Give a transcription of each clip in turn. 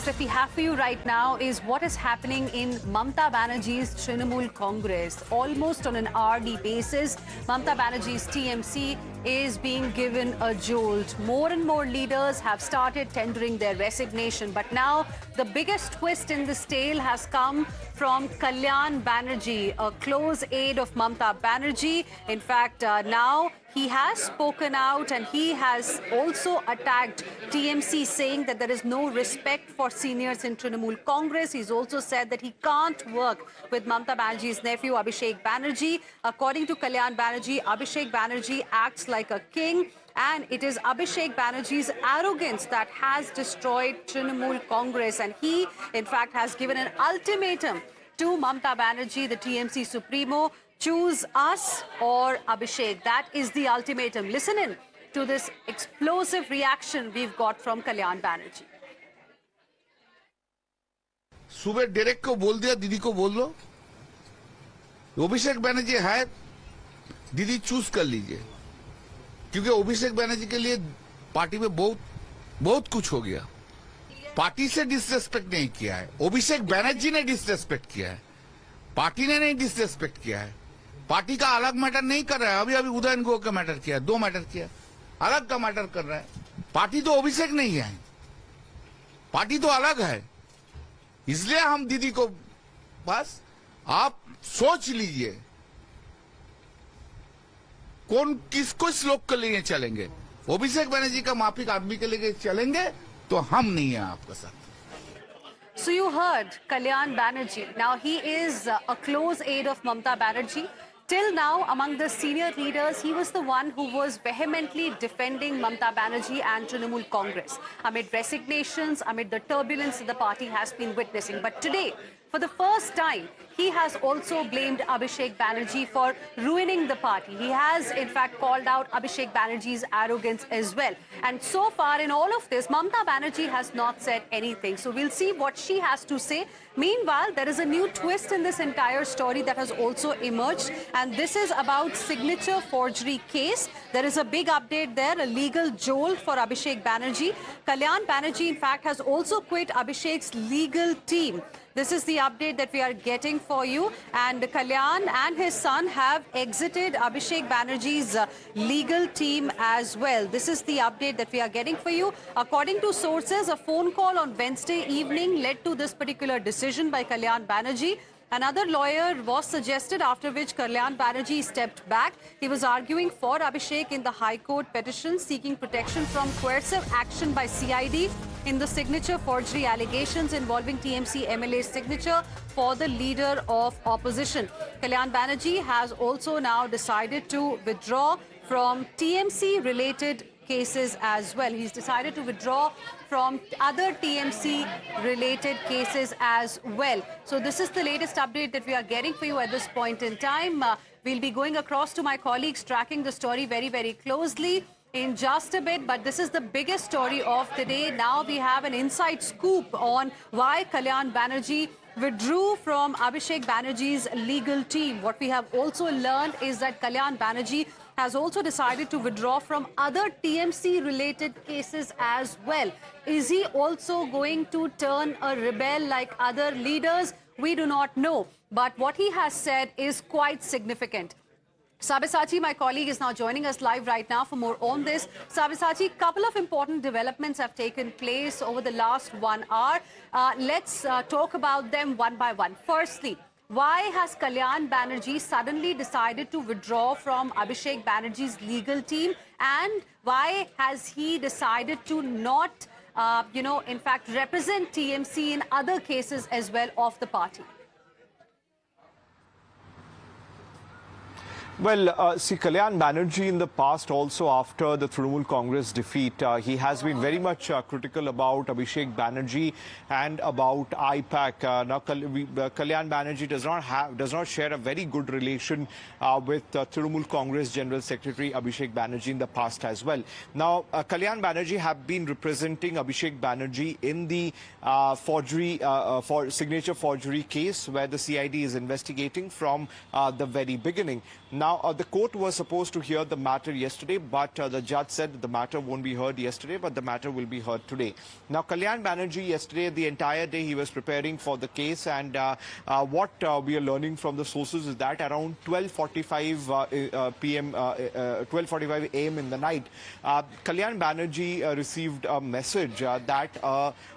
news that we have for you right now is what is happening in Mamata Banerjee's Trinamool Congress. Almost on an hourly basis, Mamata Banerjee's TMC is being given a jolt. More and more leaders have started tendering their resignation. But now the biggest twist in this tale has come from Kalyan Banerjee, a close aide of Mamata Banerjee. In fact, now he has spoken out and he has also attacked TMC, saying that there is no respect for seniors in Trinamool Congress. He's also said that he can't work with Mamata Banerjee's nephew, Abhishek Banerjee. According to Kalyan Banerjee, Abhishek Banerjee acts like a king, and it is Abhishek Banerjee's arrogance that has destroyed Trinamool Congress. And he, in fact, has given an ultimatum to Mamata Banerjee, the TMC Supremo: choose us or Abhishek. That is the ultimatum. Listen in to this explosive reaction we've got from Kalyan Banerjee. सुबह direct को बोल दिया, दीदी को बोल लो, अभिषेक बैनर्जी है, दीदी choose कर लीजिए, क्योंकि अभिषेक बैनर्जी के लिए पार्टी में बहुत कुछ हो गया। पार्टी से डिसरेस्पेक्ट नहीं किया है, अभिषेक बैनर्जी ने डिसरेस्पेक्ट किया है, पार्टी ने नहीं डिसरेस्पेक्ट किया है। पार्टी का अलग मैटर नहीं कर रहा है, अभी उदयन गुह का मैटर किया, दो मैटर किया, अलग का मैटर कर रहा है। पार्टी तो अभिषेक नहीं है, पार्टी तो अलग है। इसलिए हम दीदी को, बस आप सोच लीजिए कौन किसको श्लोक के लिए चलेंगे। अभिषेक बनर्जी का माफिक आदमी के लिए चलेंगे तो हम नहीं है आपके साथ। So you heard Kalyan Banerjee. Now he is a close aide of Mamata Banerjee. Till now, among the senior leaders, he was the one who was vehemently defending Mamata Banerjee and Trinamool Congress amid resignations, amid the turbulence that the party has been witnessing. But today, for the first time, he has also blamed Abhishek Banerjee for ruining the party. He has, in fact, called out Abhishek Banerjee's arrogance as well. And so far in all of this, Mamata Banerjee has not said anything. So we'll see what she has to say. Meanwhile, there is a new twist in this entire story that has also emerged. And this is about signature forgery case. There is a big update there, a legal jolt for Abhishek Banerjee. Kalyan Banerjee, in fact, has also quit Abhishek's legal team. This is the update that we are getting for you. And Kalyan and his son have exited Abhishek Banerjee's legal team as well. This is the update that we are getting for you. According to sources, a phone call on Wednesday evening led to this particular decision by Kalyan Banerjee. Another lawyer was suggested, after which Kalyan Banerjee stepped back. He was arguing for Abhishek in the High Court petition seeking protection from coercive action by CID in the signature forgery allegations involving TMC MLA's signature for the leader of opposition. Kalyan Banerjee has also now decided to withdraw from TMC-related cases as well. He's decided to withdraw from other TMC-related cases as well. So this is the latest update that we are getting for you at this point in time. We'll be going across to my colleagues tracking the story very, very closely in just a bit, but this is the biggest story of the day. Now we have an inside scoop on why Kalyan Banerjee withdrew from Abhishek Banerjee's legal team. What we have also learned is that Kalyan Banerjee has also decided to withdraw from other TMC-related cases as well. Is he also going to turn a rebel like other leaders? We do not know. But what he has said is quite significant. Sabyasachi, my colleague, is now joining us live right now for more on this. Sabyasachi, a couple of important developments have taken place over the last 1 hour. Let's talk about them one by one. Firstly, why has Kalyan Banerjee suddenly decided to withdraw from Abhishek Banerjee's legal team? And why has he decided to not, in fact, represent TMC in other cases as well of the party? Well, see, Kalyan Banerjee in the past, also after the Trinamool Congress defeat, he has been very much critical about Abhishek Banerjee and about IPAC. Now, Kalyan Banerjee does not share a very good relation with Trinamool Congress General Secretary Abhishek Banerjee in the past as well. Now, Kalyan Banerjee have been representing Abhishek Banerjee in the signature forgery case where the CID is investigating from the very beginning. Now, Now, the court was supposed to hear the matter yesterday, but the judge said that the matter won't be heard yesterday, but the matter will be heard today. Now, Kalyan Banerjee, yesterday, the entire day, he was preparing for the case, and what we are learning from the sources is that around 12:45 p.m., 12:45 a.m. in the night, Kalyan Banerjee received a message that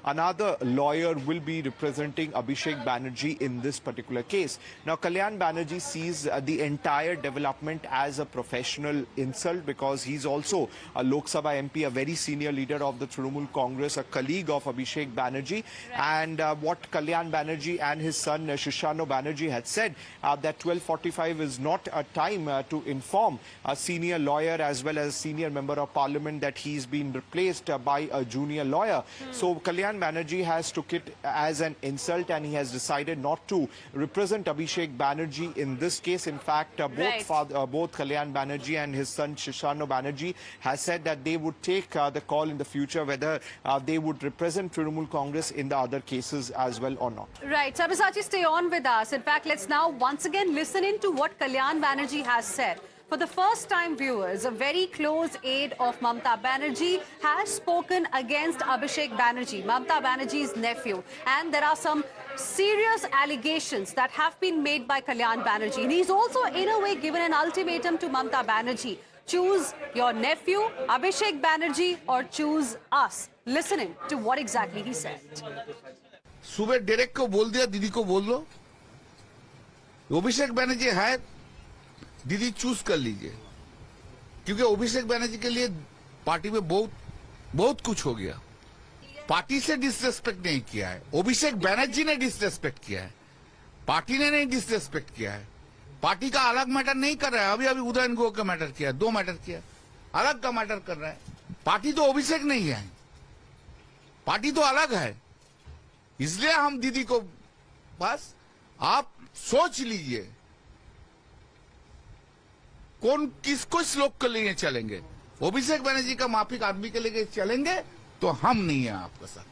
another lawyer will be representing Abhishek Banerjee in this particular case. Now, Kalyan Banerjee sees the entire development as a professional insult because he's also a Lok Sabha MP, a very senior leader of the Trinamool Congress, a colleague of Abhishek Banerjee. And what Kalyan Banerjee and his son Shishano Banerjee had said, that 12:45 is not a time to inform a senior lawyer as well as senior member of parliament that he's been replaced by a junior lawyer. So Kalyan Banerjee has took it as an insult, and he has decided not to represent Abhishek Banerjee in this case. In fact, both Kalyan Banerjee and his son Shishano Banerjee has said that they would take the call in the future whether they would represent Trinamool Congress in the other cases as well or not. Right. Sabyasachi, stay on with us. In fact, let's now once again listen into what Kalyan Banerjee has said. For the first time, viewers, a very close aide of Mamta Banerjee has spoken against Abhishek Banerjee, Mamta Banerjee's nephew. And there are some serious allegations that have been made by Kalyan Banerjee. And he's also, in a way, given an ultimatum to Mamta Banerjee. Choose your nephew, Abhishek Banerjee, or choose us. Listening to what exactly he said. सुबह direct को बोल दिया, दीदी को बोल लो, अभिषेक बनर्जी है, दीदी choose कर लीजिए, क्योंकि अभिषेक बनर्जी के लिए पार्टी में बहुत कुछ हो गया. पार्टी से डिसरेस्पेक्ट नहीं किया है, अभिषेक बनर्जी ने डिसरेस्पेक्ट किया है, पार्टी ने नहीं डिसरेस्पेक्ट किया है. पार्टी का अलग मैटर नहीं कर रहा है. अभी उदयन गुह का मैटर किया, 2 मैटर किया, अलग का मैटर कर रहा है. पार्टी तो अभिषेक नहीं है, पार्टी तो अलग है. इसलिए हम दीदी को, बस आप सोच लीजिए कौन किसको श्लोक के लिए चलेंगे. अभिषेक बनर्जी का माफिक आदमी के लिए चलेंगे तो हम नहीं है आपके साथ.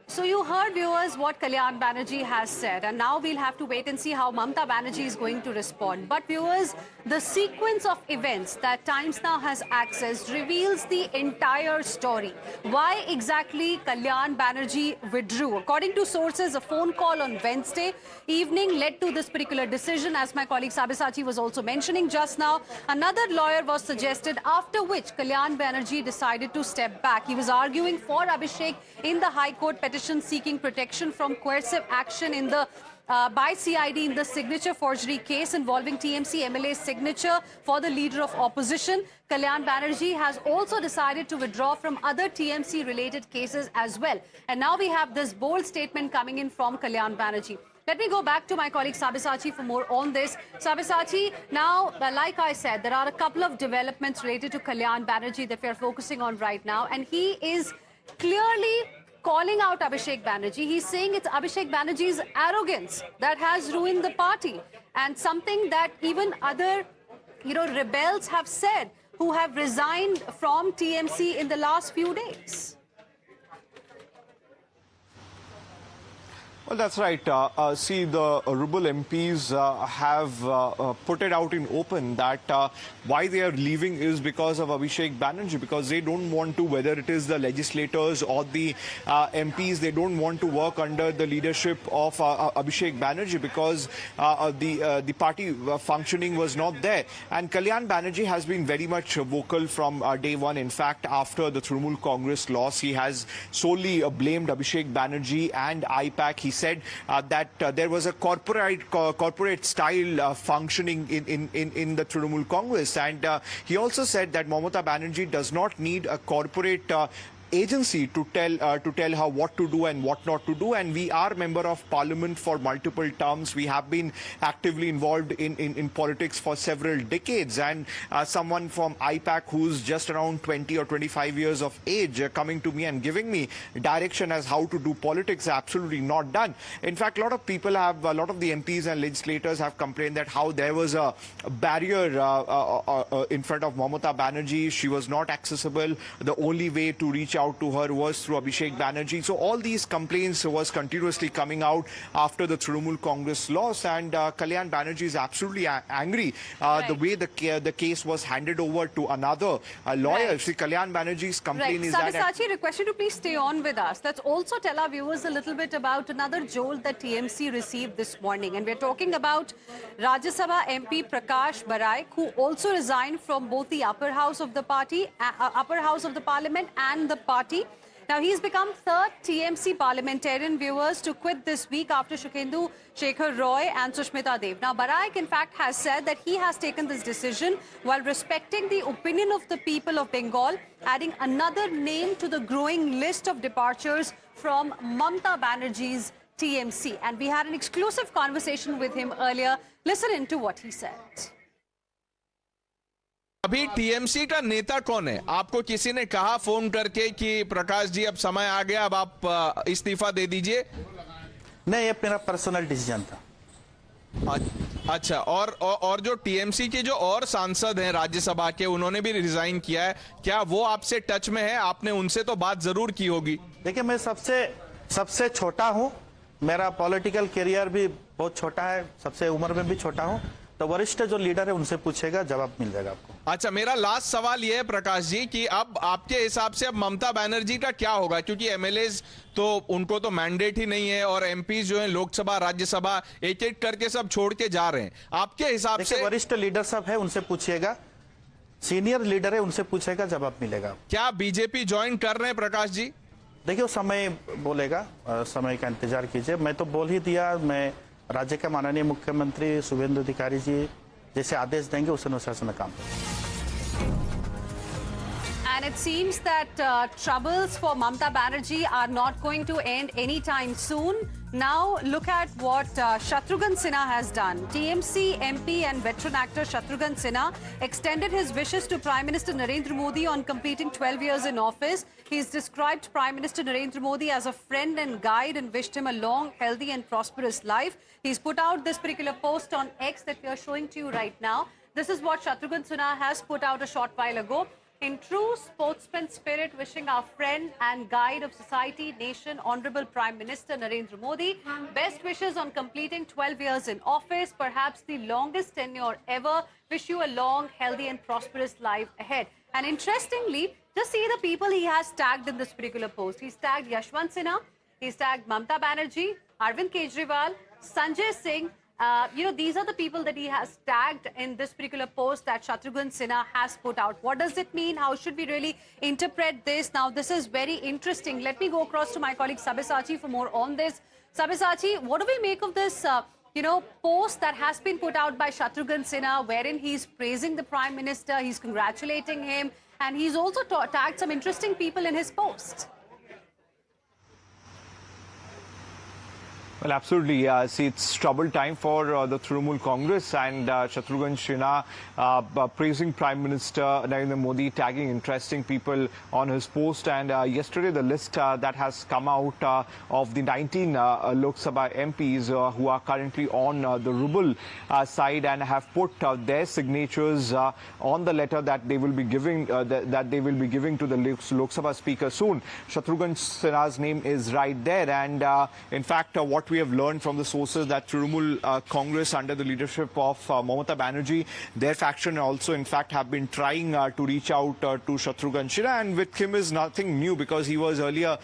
So you heard, viewers, what Kalyan Banerjee has said, and now we'll have to wait and see how Mamta Banerjee is going to respond. But viewers, the sequence of events that Times Now has accessed reveals the entire story. Why exactly Kalyan Banerjee withdrew? According to sources, a phone call on Wednesday evening led to this particular decision, as my colleague Sabyasachi was also mentioning just now. Another lawyer was suggested, after which Kalyan Banerjee decided to step back. He was arguing for Abhishek in the High Court petition seeking protection from coercive action in the by CID in the signature forgery case involving TMC MLA's signature for the leader of opposition. Kalyan Banerjee has also decided to withdraw from other TMC related cases as well. And now we have this bold statement coming in from Kalyan Banerjee. Let me go back to my colleague Sabyasachi for more on this. Sabyasachi, now, like I said, there are a couple of developments related to Kalyan Banerjee that we are focusing on right now. And he is clearly calling out Abhishek Banerjee. He's saying it's Abhishek Banerjee's arrogance that has ruined the party, and something that even other, rebels have said who have resigned from TMC in the last few days. Well, that's right. See, the Rural MPs have put it out in open that why they are leaving is because of Abhishek Banerjee, because they don't want to, whether it is the legislators or the MPs, they don't want to work under the leadership of Abhishek Banerjee because the party functioning was not there. And Kalyan Banerjee has been very much vocal from day one. In fact, after the Trinamool Congress loss, he has solely blamed Abhishek Banerjee and IPAC. He said that there was a corporate style functioning in the Trinamool Congress, and he also said that Mamata Banerjee does not need a corporate agency to tell her what to do and what not to do. And we are member of parliament for multiple terms. We have been actively involved in politics for several decades, and someone from IPAC who's just around 20 or 25 years of age coming to me and giving me direction as how to do politics, absolutely not done. In fact, a lot of people have, a lot of the MPs and legislators have complained that how there was a barrier in front of Mamata Banerjee. She was not accessible. The only way to reach out out to her was through Abhishek Banerjee. So all these complaints was continuously coming out after the Trinamool Congress loss, and Kalyan Banerjee is absolutely angry the way the case was handed over to another lawyer. Right. See, Kalyan Banerjee's complaint is that... Sabyasachi, request you to please stay on with us. Let's also tell our viewers a little bit about another jolt that TMC received this morning. And we're talking about Rajya Sabha MP Prakash Barai, who also resigned from both the upper house of the party, upper house of the parliament and the party. Now, he's become third TMC parliamentarian, viewers, to quit this week after Sukhendu Shekhar Roy and Sushmita Dev. Now, Barai, in fact, has said that he has taken this decision while respecting the opinion of the people of Bengal, adding another name to the growing list of departures from Mamta Banerjee's TMC. And we had an exclusive conversation with him earlier. Listen into what he said. अभी TMC का नेता कौन है? आपको किसी ने कहा phone करके कि प्रकाश जी अब समय आ गया, अब आप इस्तीफा दे दीजिए? नहीं, ये मेरा पर्सनल डिसीजन था। अच्छा, और जो टीएमसी के जो और सांसद हैं राज्यसभा के, उन्होंने भी रिजाइन किया है, क्या वो आपसे टच में है? आपने उनसे तो बात जरूर की होगी। देखिए, मैं सबसे छोटा हूं, मेरा पॉलिटिकल करियर भी बहुत छोटा है, सबसे उम्र में भी छोटा हूं, तो वरिष्ठ जो लीडर है उनसे पूछेगा, जवाब मिल जाएगा आपको। अच्छा, मेरा लास्ट सवाल ये है प्रकाश जी कि अब आपके हिसाब से अब ममता बनर्जी का क्या होगा, क्योंकि एमएलएज तो उनको तो मैंडेट ही नहीं है और एमपी जो है लोकसभा राज्यसभा एक एक करके सब छोड़ के जा रहे हैं, आपके हिसाब से? वरिष्ठ लीडर सब है, उनसे पूछिएगा, सीनियर लीडर है, उनसे पूछेगा, जवाब मिलेगा। क्या बीजेपी ज्वाइन कर रहे हैं प्रकाश जी? देखिए, वो समय बोलेगा, समय का इंतजार कीजिए। मैं तो बोल ही दिया, मैं राज्य के माननीय मुख्यमंत्री शुभेंदु अधिकारी जी जैसे आदेश देंगे उस अनुसार से मैं काम करूंगा। And it seems that troubles for Mamta Banerjee are not going to end anytime soon. Now look at what Shatrughan Sinha has done. TMC MP and veteran actor Shatrughan Sinha extended his wishes to Prime Minister Narendra Modi on completing 12 years in office. He's described Prime Minister Narendra Modi as a friend and guide and wished him a long, healthy and prosperous life. He's put out this particular post on X that we are showing to you right now. This is what Shatrughan Sinha has put out a short while ago. In true sportsman spirit, wishing our friend and guide of society, nation, Honorable Prime Minister Narendra Modi, best wishes on completing 12 years in office, perhaps the longest tenure ever. Wish you a long, healthy and prosperous life ahead. And interestingly, just see the people he has tagged in this particular post. He's tagged Yashwant Sinha, he's tagged Mamta Banerjee, Arvind Kejriwal, Sanjay Singh. These are the people that he has tagged in this particular post that Shatrughan Sinha has put out. What does it mean? How should we really interpret this? Now, this is very interesting. Let me go across to my colleague Sabyasachi for more on this. Sabyasachi, what do we make of this, post that has been put out by Shatrughan Sinha, wherein he's praising the Prime Minister, he's congratulating him, and he's also tagged some interesting people in his post? Well, absolutely. See, it's trouble time for the Trinamool Congress, and Shatrughan Sinha praising Prime Minister Narendra Modi, tagging interesting people on his post. And yesterday, the list that has come out of the 19 Lok Sabha MPs who are currently on the Rubble side and have put their signatures on the letter that they will be giving to the Lok Sabha Speaker soon. Shatrughan Sinha's name is right there, and in fact, what we have learned from the sources that Trinamool Congress under the leadership of Mamata Banerjee, their faction also in fact have been trying to reach out to Shatrughan Sinha, and with him is nothing new because he was earlier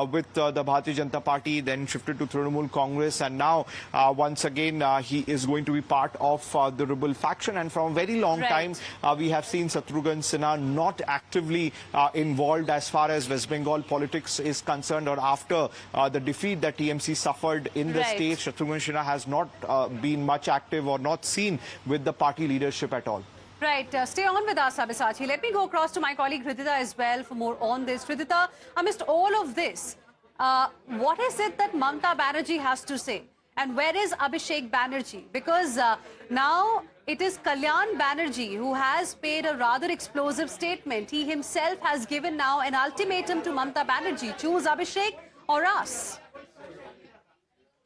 with the Bharatiya Janata Party, then shifted to Trinamool Congress, and now once again he is going to be part of the Rebel faction. And from a very long time we have seen Shatrughan Sinha not actively involved as far as West Bengal politics is concerned, or after the defeat that TMC suffered in the state, Shatrughan Sinha has not been much active or not seen with the party leadership at all. Right. Stay on with us, Sabyasachi. Let me go across to my colleague Hridita as well for more on this. Hridita, amidst all of this, what is it that Mamta Banerjee has to say? And where is Abhishek Banerjee? Because now it is Kalyan Banerjee who has made a rather explosive statement. He himself has given now an ultimatum to Mamta Banerjee. Choose Abhishek or us.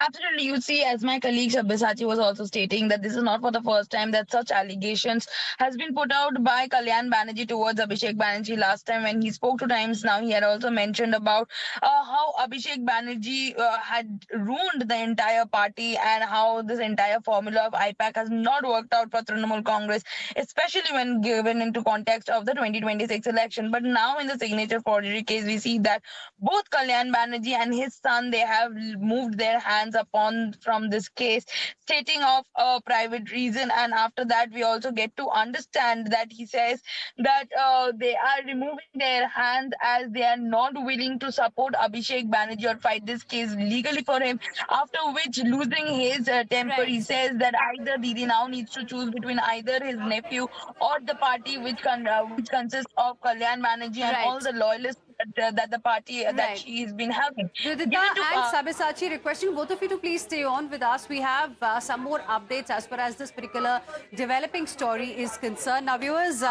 Absolutely. You see, as my colleague Sabyasachi was also stating, that this is not for the first time that such allegations has been put out by Kalyan Banerjee towards Abhishek Banerjee. Last time when he spoke to Times Now, he had also mentioned about how Abhishek Banerjee had ruined the entire party and how this entire formula of IPAC has not worked out for Trinamool Congress, especially when given into context of the 2026 election. But now in the signature forgery case, we see that both Kalyan Banerjee and his son, they have moved their hands upon from this case, stating of a private reason. And after that, we also get to understand that he says that they are removing their hands as they are not willing to support Abhishek Banerjee or fight this case legally for him. After which, losing his temper, Right. he says that either Didi now needs to choose between either his nephew or the party which consists of Kalyan Banerjee and all Right. the loyalists that the party that Right. she has been having. Vidita Given to, and Sabyasachi, requesting both of you to please stay on with us. We have some more updates as far as this particular developing story is concerned. Now, viewers,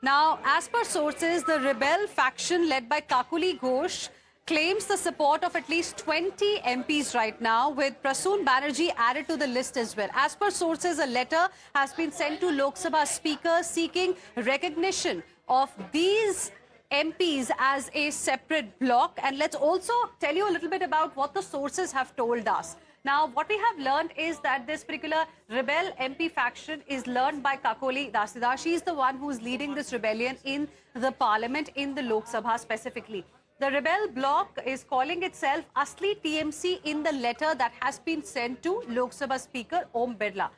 now, as per sources, the rebel faction led by Kakuli Ghosh claims the support of at least 20 MPs right now, with Prasoon Banerjee added to the list as well. As per sources, a letter has been sent to Lok Sabha Speaker seeking recognition of these MPs as a separate bloc. And let's also tell you a little bit about what the sources have told us. Now, what we have learned is that this particular rebel MP faction is learned by Kakoli Dasidar. She is the one who is leading this rebellion in the parliament, in the Lok Sabha specifically. The rebel bloc is calling itself Asli TMC in the letter that has been sent to Lok Sabha Speaker Om Birla.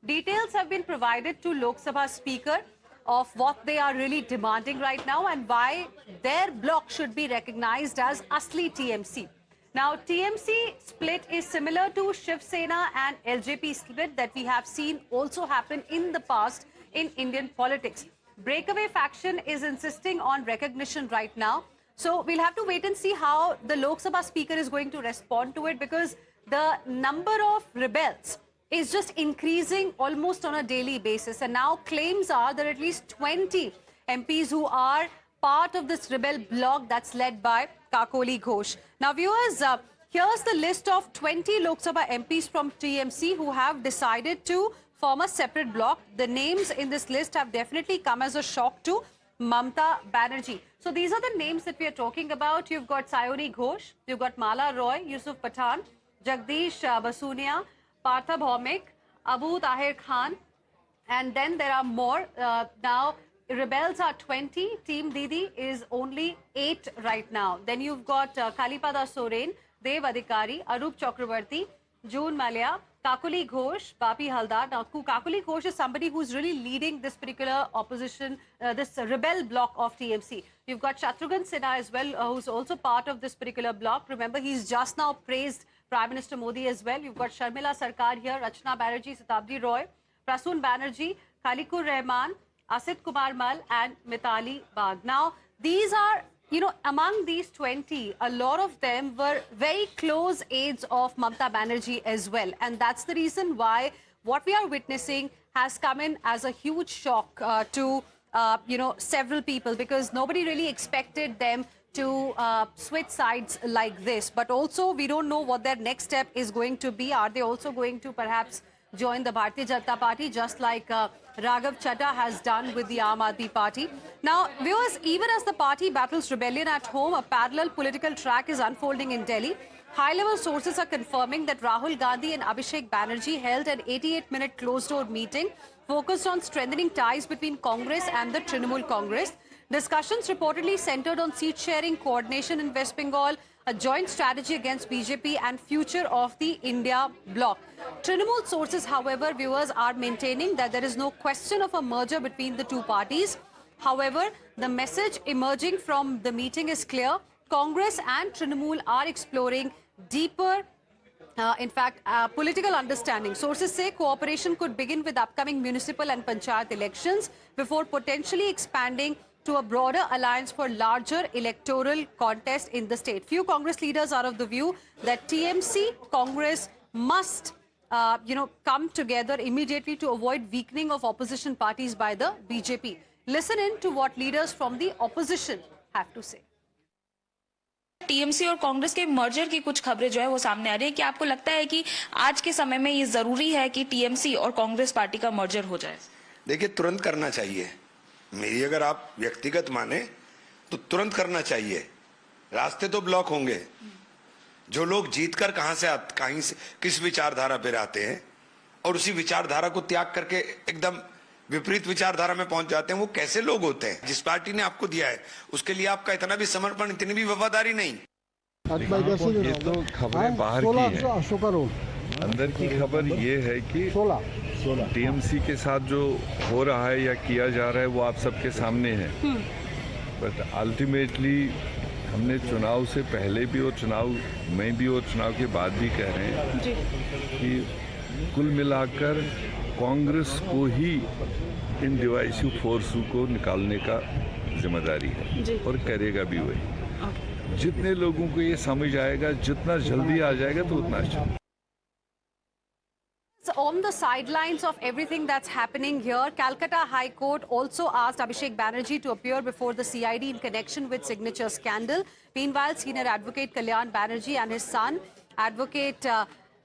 Details have been provided to Lok Sabha Speaker of what they are really demanding right now and why their bloc should be recognized as Asli TMC. Now, TMC split is similar to Shiv Sena and LJP split that we have seen also happen in the past in Indian politics. Breakaway faction is insisting on recognition right now. So we'll have to wait and see how the Lok Sabha Speaker is going to respond to it, because the number of rebels is just increasing almost on a daily basis. And now claims are there are at least 20 MPs who are part of this rebel bloc that's led by Kakoli Ghosh. Now, viewers, here's the list of 20 Lok Sabha MPs from TMC who have decided to form a separate bloc. The names in this list have definitely come as a shock to Mamta Banerjee. So these are the names that we are talking about. You've got Sayoni Ghosh, you've got Mala Roy, Yusuf Pathan, Jagdish Basunia, Partha Bhaumik, Abu Tahir Khan, and then there are more. Now, rebels are 20. Team Didi is only 8 right now. Then you've got Kalipada Soren, Dev Adhikari, Arup Chakravarti, June Malia, Kakuli Ghosh, Bapi Haldar. Now, Kakuli Ghosh is somebody who's really leading this particular opposition, this rebel bloc of TMC. You've got Shatrughan Sinha as well, who's also part of this particular bloc. Remember, he's just now praised Prime Minister Modi as well. You've got Sharmila Sarkar here, Rachna Banerjee, Satabdi Roy, Prasoon Banerjee, Khalikur Rahman, Asit Kumar Mal, and Mitali Bagh. Now, these are, you know, among these 20, a lot of them were very close aides of Mamta Banerjee as well. And that's the reason why what we are witnessing has come in as a huge shock to, you know, several people, because nobody really expected them to switch sides like this. But also, we don't know what their next step is going to be. Are they also going to perhaps join the Bharatiya Janata Party, just like Raghav Chadha has done with the Aam Aadmi Party? Now, viewers, even as the party battles rebellion at home, a parallel political track is unfolding in Delhi. High-level sources are confirming that Rahul Gandhi and Abhishek Banerjee held an 88-minute closed-door meeting focused on strengthening ties between Congress and the Trinamool Congress. Discussions reportedly centered on seat-sharing, coordination in West Bengal, a joint strategy against BJP and future of the India bloc. Trinamool sources, however, viewers, are maintaining that there is no question of a merger between the two parties. However, the message emerging from the meeting is clear. Congress and Trinamool are exploring deeper political understanding. Sources say cooperation could begin with upcoming municipal and panchayat elections before potentially expanding to a broader alliance for larger electoral contest in the state. Few Congress leaders are of the view that TMC Congress must, come together immediately to avoid weakening of opposition parties by the BJP. Listen in to what leaders from the opposition have to say. TMC और कांग्रेस के merger की कुछ खबरें जो है वो सामने आ रही है कि आपको लगता है कि आज के समय में ये जरूरी है कि टीएमसी और कांग्रेस पार्टी का मर्जर हो जाए? देखिए, तुरंत करना चाहिए। मेरी अगर आप व्यक्तिगत माने तो तुरंत करना चाहिए। रास्ते तो ब्लॉक होंगे। जो लोग जीतकर कहीं से किस विचारधारा पे आते हैं और उसी विचारधारा को त्याग करके एकदम विपरीत विचारधारा में पहुंच जाते हैं, वो कैसे लोग होते हैं? जिस पार्टी ने आपको दिया है उसके लिए आपका इतना भी समर्पण, इतनी भी वफादारी नहीं। ये तो खबरें बाहर की हैं। अंदर की खबर ये है कि टीएमसी के साथ जो हो रहा है या किया जा रहा है वो आप सबके सामने है। बट अल्टीमेटली हमने चुनाव से पहले भी और चुनाव में भी और चुनाव के बाद भी कह रहे हैं कि कुल मिलाकर कांग्रेस को ही इन डिवाइसिव फोर्स को निकालने का जिम्मेदारी है और करेगा भी वही। जितने लोगों को ये समझ आएगा, जितना जल्दी आ जाएगा तो उतना अच्छा। On the sidelines of everything that's happening here, Calcutta High Court also asked Abhishek Banerjee to appear before the CID in connection with signature scandal. Meanwhile, senior advocate Kalyan Banerjee and his son, advocate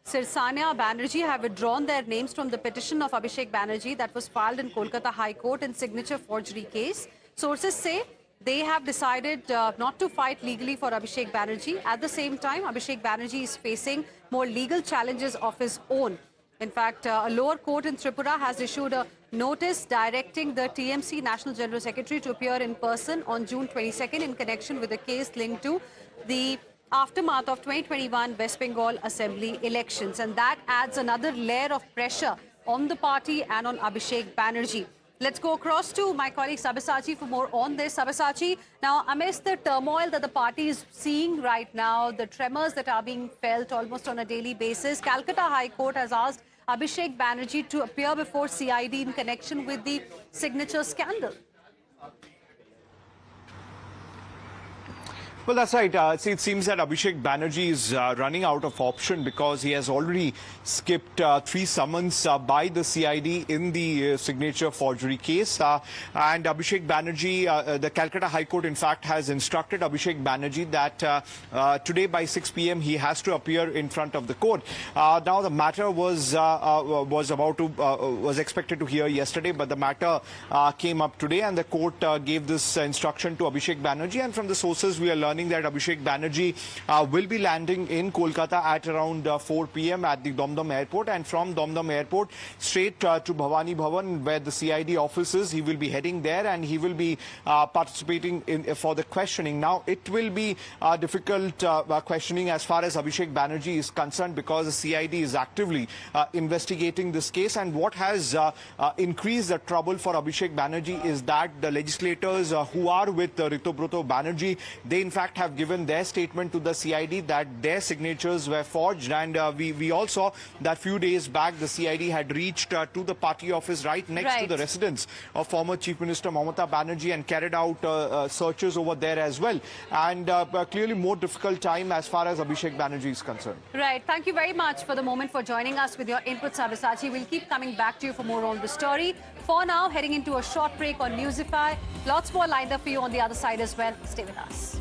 Sirsania Banerjee, have withdrawn their names from the petition of Abhishek Banerjee that was filed in Kolkata High Court in signature forgery case. Sources say they have decided not to fight legally for Abhishek Banerjee. At the same time, Abhishek Banerjee is facing more legal challenges of his own. In fact, a lower court in Tripura has issued a notice directing the TMC National General Secretary to appear in person on June 22nd in connection with a case linked to the aftermath of 2021 West Bengal Assembly elections. And that adds another layer of pressure on the party and on Abhishek Banerjee. Let's go across to my colleague Sabyasachi for more on this. Sabyasachi, now amidst the turmoil that the party is seeing right now, the tremors that are being felt almost on a daily basis, Calcutta High Court has asked Abhishek Banerjee to appear before CID in connection with the signature scandal. Well, that's right. See, it seems that Abhishek Banerjee is running out of option because he has already skipped 3 summons by the CID in the signature forgery case. And Abhishek Banerjee, the Calcutta High Court, in fact, has instructed Abhishek Banerjee that today by 6 p.m. he has to appear in front of the court. Now, the matter was expected to hear yesterday, but the matter came up today, and the court gave this instruction to Abhishek Banerjee. And from the sources, we are learning that Abhishek Banerjee will be landing in Kolkata at around 4 p.m. at the Dum Airport, and from Dum Airport straight to Bhavani Bhavan, where the CID office is. He will be heading there and he will be participating for the questioning. Now, it will be difficult questioning as far as Abhishek Banerjee is concerned because the CID is actively investigating this case, and what has increased the trouble for Abhishek Banerjee is that the legislators who are with Ritubroto Banerjee, they in fact have given their statement to the CID that their signatures were forged, and we all saw that few days back the CID had reached to the party office right next to the residence of former Chief Minister Mamata Banerjee and carried out searches over there as well, and clearly more difficult time as far as Abhishek Banerjee is concerned. Right. Thank you very much for the moment for joining us with your input, Sabyasachi. We'll keep coming back to you for more on the story. For now, heading into a short break on Newsify. Lots more lined up for you on the other side as well. Stay with us.